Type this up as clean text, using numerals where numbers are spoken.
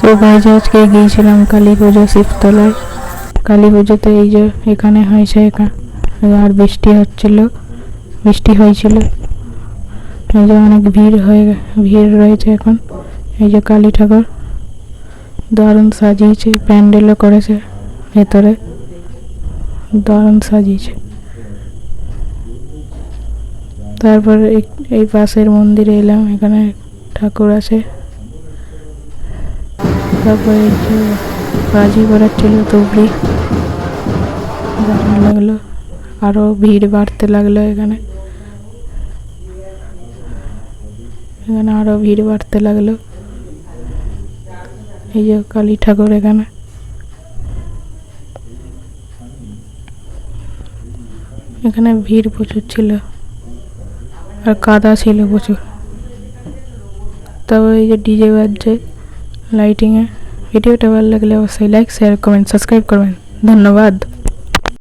So guys আজকে গিয়েছিলাম কালী পুজো শিবতলায়। কালী পুজোতে এই যে এখানে হয়েছে, আর বৃষ্টি হয়েছিল। এই যে অনেক ভিড় রয়েছে এখন। এই যে কালী ঠাকুর দারুণ সাজিয়েছে, প্যান্ডেলও করেছে ভেতরে, দারুণ সাজিয়েছে। তারপরে এই পাশের মন্দিরে এলাম, এখানে ঠাকুর আছে। তারপরে এই যে বাজি করাচ্ছিল তুবড়ি, দারুণ লাগলো। আরো ভিড় বাড়তে লাগলো এখানে আরো ভিড় বাড়তে লাগলো। এই যে কালী ঠাকুর এখানে ভিড় প্রচুর ছিল আর কাদা ছিল প্রচুর। তবে এই যে ডিজে বাজছে লাইটিংয়ে। ভিডিওটা ভালো লাগলে অবশ্যই লাইক, শেয়ার, কমেন্ট, সাবস্ক্রাইব করবেন। ধন্যবাদ।